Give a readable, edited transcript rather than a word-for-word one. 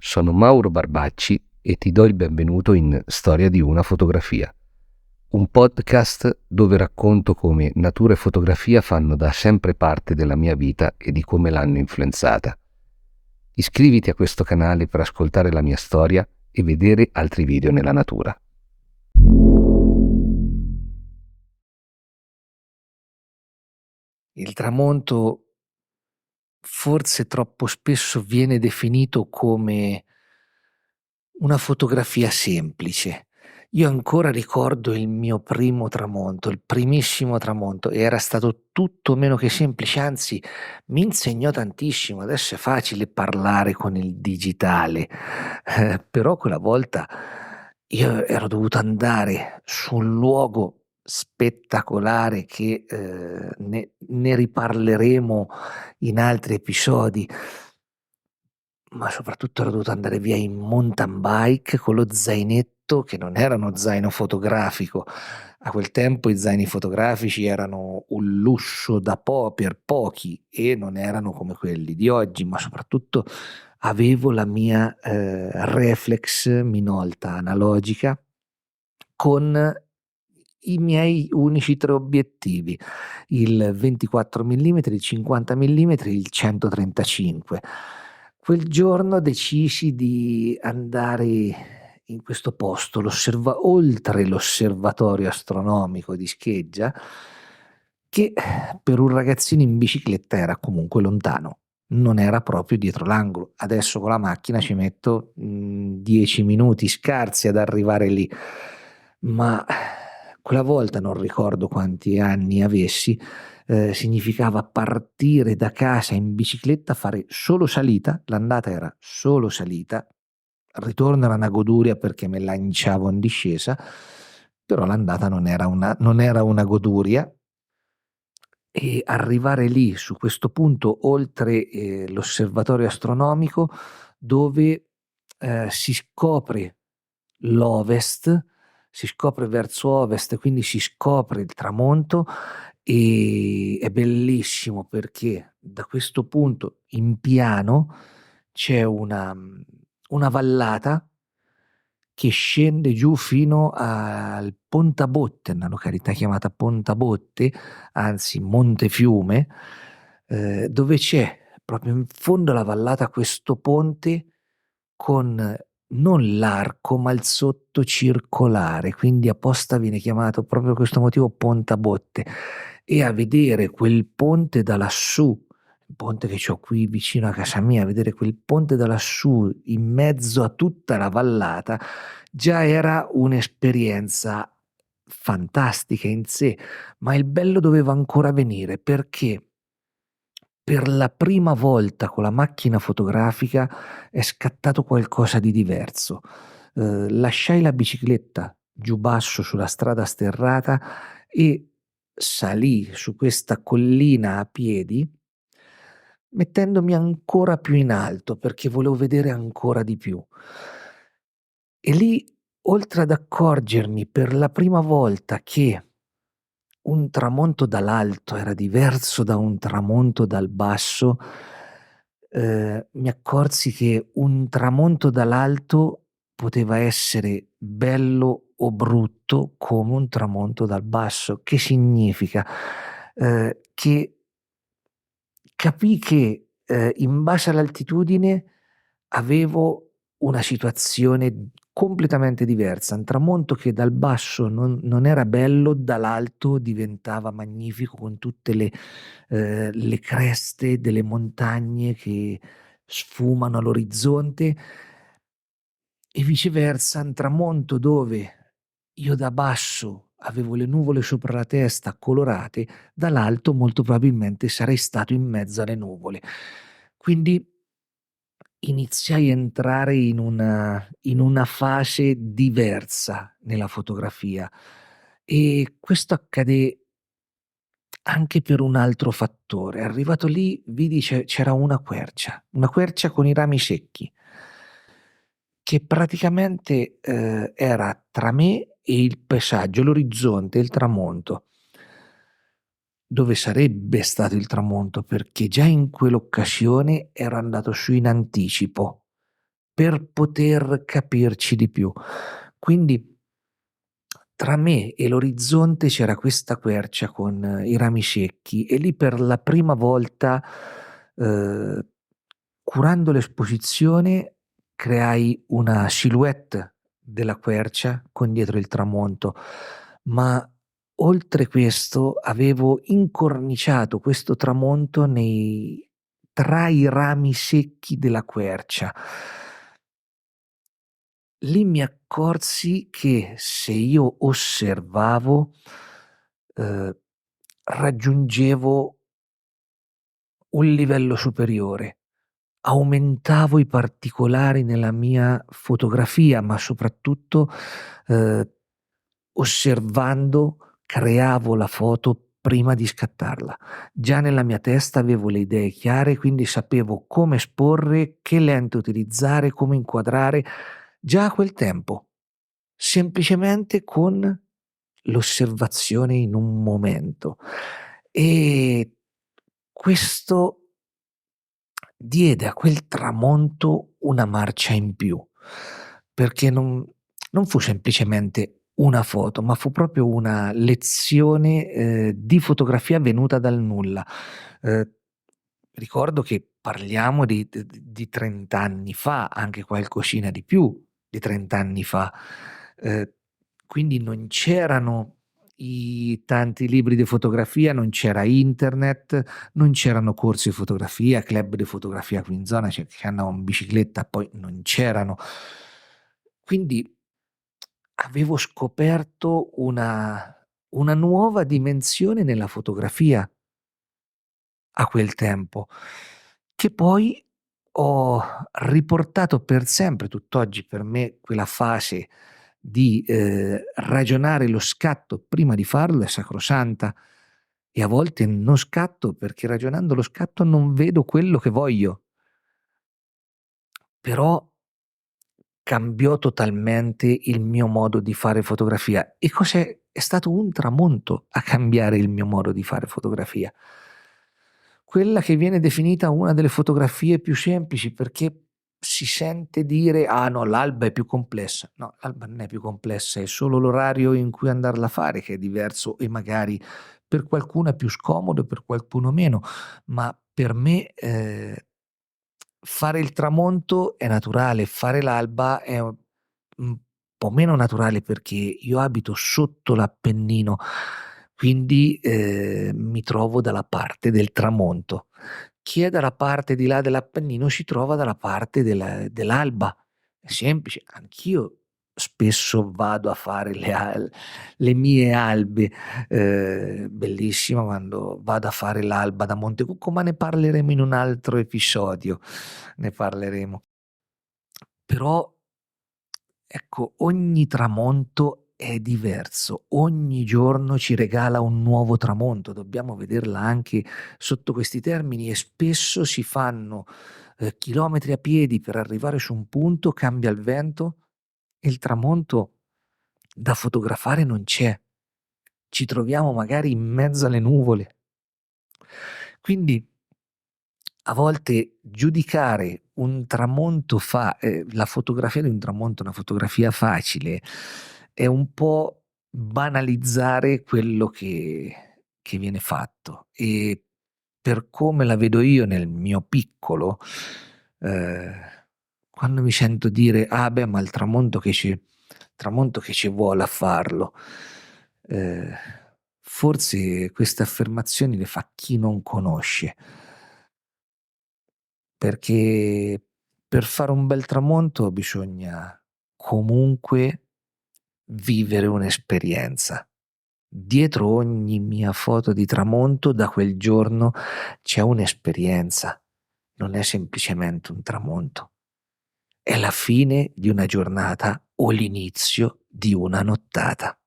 Sono Mauro Barbacci e ti do il benvenuto in Storia di una fotografia, un podcast dove racconto come natura e fotografia fanno da sempre parte della mia vita e di come l'hanno influenzata. Iscriviti a questo canale per ascoltare la mia storia e vedere altri video nella natura. Il tramonto forse troppo spesso viene definito come una fotografia semplice. Io ancora ricordo il mio primo tramonto, il primissimo tramonto, e era stato tutto meno che semplice, anzi mi insegnò tantissimo. Adesso è facile parlare con il digitale, però quella volta io ero dovuto andare su un luogo spettacolare che, ne riparleremo in altri episodi. Ma soprattutto ero dovuto andare via in mountain bike con lo zainetto, che non era uno zaino fotografico. A quel tempo i zaini fotografici erano un lusso per pochi e non erano come quelli di oggi, ma soprattutto avevo la mia, reflex Minolta analogica con i miei unici 3 obiettivi: il 24 millimetri, il 50 millimetri, il 135. Quel giorno decisi di andare in questo posto, oltre l'osservatorio astronomico di Scheggia, che per un ragazzino in bicicletta era comunque lontano, non era proprio dietro l'angolo. Adesso con la macchina ci metto 10 minuti scarsi ad arrivare lì, ma quella volta, non ricordo quanti anni avessi, significava partire da casa in bicicletta, fare solo salita, l'andata era solo salita, il ritorno era una goduria perché me lanciavo in discesa, però l'andata non era una goduria. E arrivare lì, su questo punto, oltre, l'osservatorio astronomico, dove, si scopre l'ovest, si scopre verso ovest, quindi si scopre il tramonto, è bellissimo perché da questo punto in piano c'è una vallata che scende giù fino al Pontabotte, una località chiamata Pontabotte, anzi Montefiume, dove c'è proprio in fondo alla vallata questo ponte con non l'arco, ma il sotto circolare, quindi apposta viene chiamato proprio per questo motivo Pontabotte. E a vedere quel ponte da lassù, il ponte che c'ho qui vicino a casa mia, vedere quel ponte da lassù in mezzo a tutta la vallata, già era un'esperienza fantastica in sé, ma il bello doveva ancora venire, perché per la prima volta con la macchina fotografica è scattato qualcosa di diverso. Lasciai la bicicletta giù basso sulla strada sterrata e salii su questa collina a piedi, mettendomi ancora più in alto perché volevo vedere ancora di più. E lì, oltre ad accorgermi per la prima volta che un tramonto dall'alto era diverso da un tramonto dal basso, mi accorsi che un tramonto dall'alto poteva essere bello o brutto come un tramonto dal basso. Che significa? Che capii che, in base all'altitudine avevo una situazione completamente diversa. Un tramonto che dal basso non era bello, dall'alto diventava magnifico con tutte le creste delle montagne che sfumano all'orizzonte, e viceversa un tramonto dove io da basso avevo le nuvole sopra la testa colorate, dall'alto molto probabilmente sarei stato in mezzo alle nuvole. Quindi iniziai a entrare in una fase diversa nella fotografia, e questo accadé anche per un altro fattore. Arrivato lì vidi c'era una quercia con i rami secchi, che praticamente, era tra me e il paesaggio, l'orizzonte, il tramonto. Dove sarebbe stato il tramonto, perché già in quell'occasione ero andato su in anticipo. per poter capirci di più. Quindi tra me e l'orizzonte c'era questa quercia con i rami secchi e lì per la prima volta, uhm, curando l'esposizione, creai una silhouette della quercia con dietro il tramonto, ma oltre questo avevo incorniciato questo tramonto nei tra i rami secchi della quercia. Lì mi accorsi che se io osservavo, uhm, raggiungevo un livello superiore, aumentavo i particolari nella mia fotografia, ma soprattutto, uhm, osservando creavo la foto prima di scattarla. Già nella mia testa avevo le idee chiare, quindi sapevo come esporre, che lente utilizzare, come inquadrare, già a quel tempo. Semplicemente con l'osservazione in un momento. E questo diede a quel tramonto una marcia in più, perché non fu semplicemente una foto, ma fu proprio una lezione, di fotografia venuta dal nulla. Uhm, ricordo che parliamo di 30 anni fa, anche qualcosina di più di 30 anni fa. Uhm, quindi non c'erano i tanti libri di fotografia, non c'era internet, non c'erano corsi di fotografia, club di fotografia qui in zona, cioè che andavamo in bicicletta, poi non c'erano. Quindi avevo scoperto una nuova dimensione nella fotografia a quel tempo, che poi ho riportato per sempre. Tutt'oggi per me quella fase di, ragionare lo scatto prima di farlo è sacrosanta e a volte non scatto perché ragionando lo scatto non vedo quello che voglio, però cambiò totalmente il mio modo di fare fotografia. E cos'è è stato un tramonto a cambiare il mio modo di fare fotografia. Quella che viene definita una delle fotografie più semplici, perché si sente dire: "Ah no, l'alba è più complessa". No, l'alba non è più complessa, è solo l'orario in cui andarla a fare che è diverso e magari per qualcuno è più scomodo e per qualcuno meno, ma per me, fare il tramonto è naturale, fare l'alba è un po' meno naturale perché io abito sotto l'Appennino, quindi, mi trovo dalla parte del tramonto. Chi è dalla parte di là dell'Appennino si trova dalla parte dell'alba. È semplice, anch'io spesso vado a fare le mie albe, bellissimo quando vado a fare l'alba da Monte Cucco, ma ne parleremo in un altro episodio, ne parleremo. Però ecco, ogni tramonto è diverso, ogni giorno ci regala un nuovo tramonto, dobbiamo vederla anche sotto questi termini e spesso si fanno, chilometri a piedi per arrivare su un punto, cambia il vento e il tramonto da fotografare non c'è. Ci troviamo magari in mezzo alle nuvole. Quindi a volte giudicare un tramonto la fotografia di un tramonto, una fotografia facile, è un po' banalizzare quello che viene fatto. E per come la vedo io nel mio piccolo, ehm, quando mi sento dire: "Ah beh, ma il tramonto che ci vuole a farlo?" Ehm, forse queste affermazioni le fa chi non conosce. Perché per fare un bel tramonto bisogna comunque vivere un'esperienza. Dietro ogni mia foto di tramonto da quel giorno c'è un'esperienza, non è semplicemente un tramonto, è la fine di una giornata o l'inizio di una nottata.